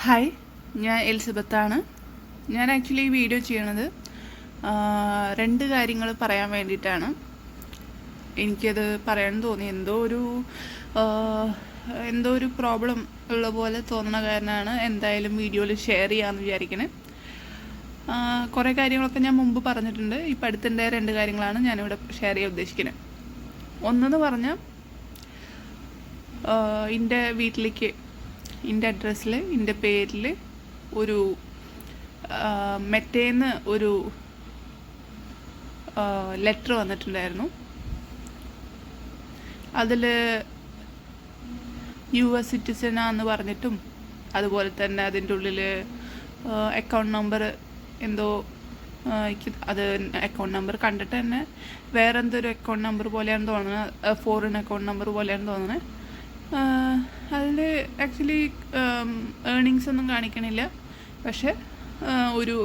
Hi, ഞാൻ എലിസബത്താണ്. ഞാൻ actually ഈ വീഡിയോ ചെയ്യണത് രണ്ട് കാര്യങ്ങൾ പറയാൻ വേണ്ടിയിട്ടാണ്. എനിക്കത് പറയാൻ തോന്നി. എന്തോ ഒരു പ്രോബ്ലം ഉള്ള പോലെ തോന്നണ കാരണമാണ് എന്തായാലും വീഡിയോയിൽ ഷെയർ ചെയ്യാമെന്ന് വിചാരിക്കണേ. കുറേ കാര്യങ്ങളൊക്കെ ഞാൻ മുമ്പ് പറഞ്ഞിട്ടുണ്ട്. ഇപ്പം അടുത്തിൻ്റെ രണ്ട് കാര്യങ്ങളാണ് ഞാനിവിടെ ഷെയർ ചെയ്യാൻ ഉദ്ദേശിക്കുന്നത്. ഒന്നെന്ന് പറഞ്ഞാൽ എൻ്റെ വീട്ടിലേക്ക് എൻ്റെ അഡ്രസ്സിൽ എൻ്റെ പേരിൽ ഒരു മെറ്റേന്ന് ഒരു ലെറ്റർ വന്നിട്ടുണ്ടായിരുന്നു. അതിൽ US സിറ്റിസനാന്ന് പറഞ്ഞിട്ടും അതുപോലെ തന്നെ അതിൻ്റെ ഉള്ളിൽ അക്കൗണ്ട് നമ്പർ എന്തോ അത് അക്കൗണ്ട് നമ്പർ കണ്ടിട്ട് തന്നെ വേറെ എന്തൊരു അക്കൗണ്ട് നമ്പർ പോലെയാണ് തോന്നുന്നത്, ഫോറിൻ അക്കൗണ്ട് നമ്പർ പോലെയാണ് തോന്നുന്നത്. അതിൽ ആക്ച്വലി ഏർണിങ്സ് ഒന്നും കാണിക്കണില്ല. പക്ഷെ ഒരു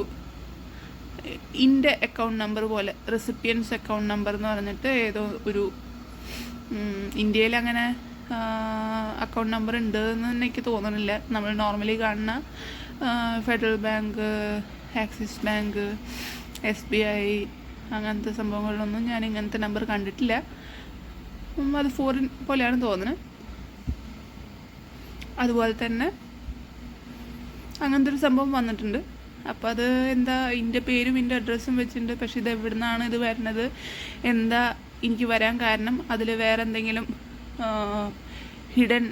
ഇൻ്റെ അക്കൗണ്ട് നമ്പർ പോലെ റെസിപ്പിയൻസ് അക്കൗണ്ട് നമ്പർ എന്ന് പറഞ്ഞിട്ട് ഏതോ ഒരു ഇന്ത്യയിൽ അങ്ങനെ അക്കൗണ്ട് നമ്പർ ഉണ്ട് എന്ന് എനിക്ക് തോന്നണില്ല. നമ്മൾ നോർമലി കാണുന്ന federal bank, axis bank, SBI അങ്ങനത്തെ സംഭവങ്ങളിലൊന്നും ഞാൻ ഇങ്ങനത്തെ നമ്പർ കണ്ടിട്ടില്ല. അത് ഫോറിൻ പോലെയാണ് തോന്നുന്നത്. അതുപോലെ തന്നെ അങ്ങനത്തെ ഒരു സംഭവം വന്നിട്ടുണ്ട്. അപ്പോൾ അത് എന്താ, എൻ്റെ പേരും എൻ്റെ അഡ്രസ്സും വെച്ചിട്ടുണ്ട്. പക്ഷെ ഇത് എവിടെ നിന്നാണ് ഇത് വരുന്നത്, എന്താ എനിക്ക് വരാൻ കാരണം, അതിൽ വേറെ എന്തെങ്കിലും ഹിഡൻ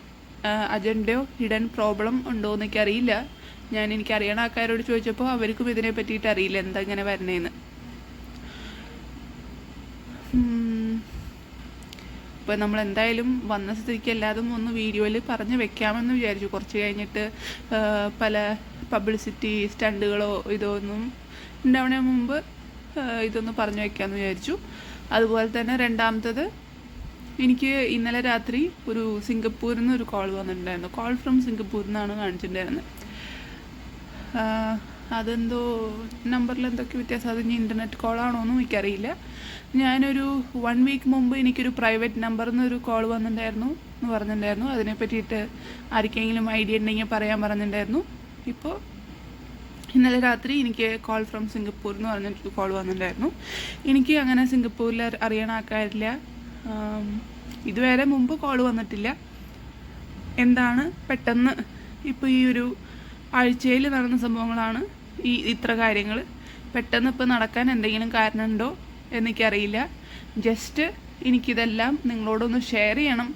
അജണ്ടയോ ഹിഡൻ പ്രോബ്ലം ഉണ്ടോ എന്ന് എനിക്കറിയില്ല. എനിക്കറിയണ ആൾക്കാരോട് ചോദിച്ചപ്പോൾ അവർക്കും ഇതിനെ പറ്റിയിട്ട് അറിയില്ല എന്താ ഇങ്ങനെ വരണേന്ന്. ഇപ്പോൾ നമ്മൾ എന്തായാലും വന്ന സ്ഥിതിക്ക് എല്ലാതും ഒന്ന് വീഡിയോയിൽ പറഞ്ഞ് വെക്കാമെന്ന് വിചാരിച്ചു. കുറച്ച് കഴിഞ്ഞിട്ട് പല പബ്ലിസിറ്റി സ്റ്റണ്ടുകളോ ഇതൊന്നും ഉണ്ടാവണ മുമ്പ് ഇതൊന്ന് പറഞ്ഞു വെക്കാമെന്ന് വിചാരിച്ചു. അതുപോലെ തന്നെ രണ്ടാമത്തത്, എനിക്ക് ഇന്നലെ രാത്രി ഒരു സിംഗപ്പൂരിൽ നിന്ന് ഒരു കോൾ വന്നിട്ടുണ്ടായിരുന്നു. കോൾ ഫ്രം സിംഗപ്പൂരിൽ നിന്നാണ് കാണിച്ചിട്ടുണ്ടായിരുന്നത്. അതെന്തോ നമ്പറിൽ എന്തൊക്കെ വ്യത്യാസം, അത് ഇനി ഇൻ്റർനെറ്റ് കോളാണോ എന്നും എനിക്കറിയില്ല. ഞാനൊരു 1 വീക്ക് മുമ്പ് എനിക്കൊരു പ്രൈവറ്റ് നമ്പറിൽ നിന്നൊരു കോൾ വന്നിട്ടുണ്ടായിരുന്നു എന്ന് പറഞ്ഞിട്ടുണ്ടായിരുന്നു. അതിനെ പറ്റിയിട്ട് ആർക്കെങ്കിലും ഐഡിയ ഉണ്ടെങ്കിൽ പറയാൻ പറഞ്ഞിട്ടുണ്ടായിരുന്നു. ഇപ്പോൾ ഇന്നലെ രാത്രി എനിക്ക് കോൾ ഫ്രം സിംഗപ്പൂർ എന്ന് പറഞ്ഞിട്ടൊരു കോൾ വന്നിട്ടുണ്ടായിരുന്നു. എനിക്ക് അങ്ങനെ സിംഗപ്പൂരിൽ അറിയണ ആൾക്കാരില്ല. ഇതുവരെ മുമ്പ് കോൾ വന്നിട്ടില്ല. എന്താണ് പെട്ടെന്ന് ഇപ്പോൾ ഈ ഒരു ആഴ്ചയിൽ നടന്ന സംഭവങ്ങളാണ് ഇത്ര കാര്യങ്ങൾ പെട്ടെന്ന് ഇപ്പോൾ നടക്കാൻ എന്തെങ്കിലും കാരണമുണ്ടോ എന്നെനിക്കറിയില്ല. ജസ്റ്റ് എനിക്കിതെല്ലാം നിങ്ങളോടൊന്ന് ഷെയർ ചെയ്യണം.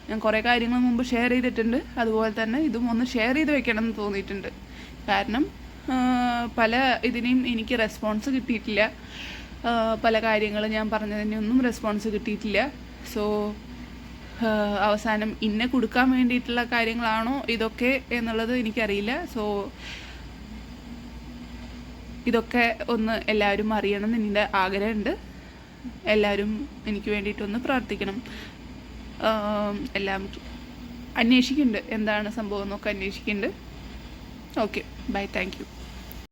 ഞാൻ കുറേ കാര്യങ്ങൾ മുമ്പ് ഷെയർ ചെയ്തിട്ടുണ്ട്. അതുപോലെ തന്നെ ഇതും ഒന്ന് ഷെയർ ചെയ്ത് വെക്കണം എന്ന് തോന്നിയിട്ടുണ്ട്. കാരണം പല ഇതിനെയും എനിക്ക് റെസ്പോൺസ് കിട്ടിയിട്ടില്ല. പല കാര്യങ്ങൾ ഞാൻ പറഞ്ഞതിനൊന്നും റെസ്പോൺസ് കിട്ടിയിട്ടില്ല. സോ അവസാനം ഇന്നെ കൊടുക്കാൻ വേണ്ടിയിട്ടുള്ള കാര്യങ്ങളാണോ ഇതൊക്കെ എന്നുള്ളത് എനിക്കറിയില്ല. സോ ഇതൊക്കെ ഒന്ന് എല്ലാവരും അറിയണം എന്ന് എൻ്റെ ആഗ്രഹമുണ്ട്. എല്ലാവരും എനിക്ക് വേണ്ടിയിട്ടൊന്ന് പ്രാർത്ഥിക്കണം. എല്ലാം അന്വേഷിക്കുന്നുണ്ട്, എന്താണ് സംഭവം എന്നൊക്കെ അന്വേഷിക്കുന്നുണ്ട്. Okay, bye, thank U.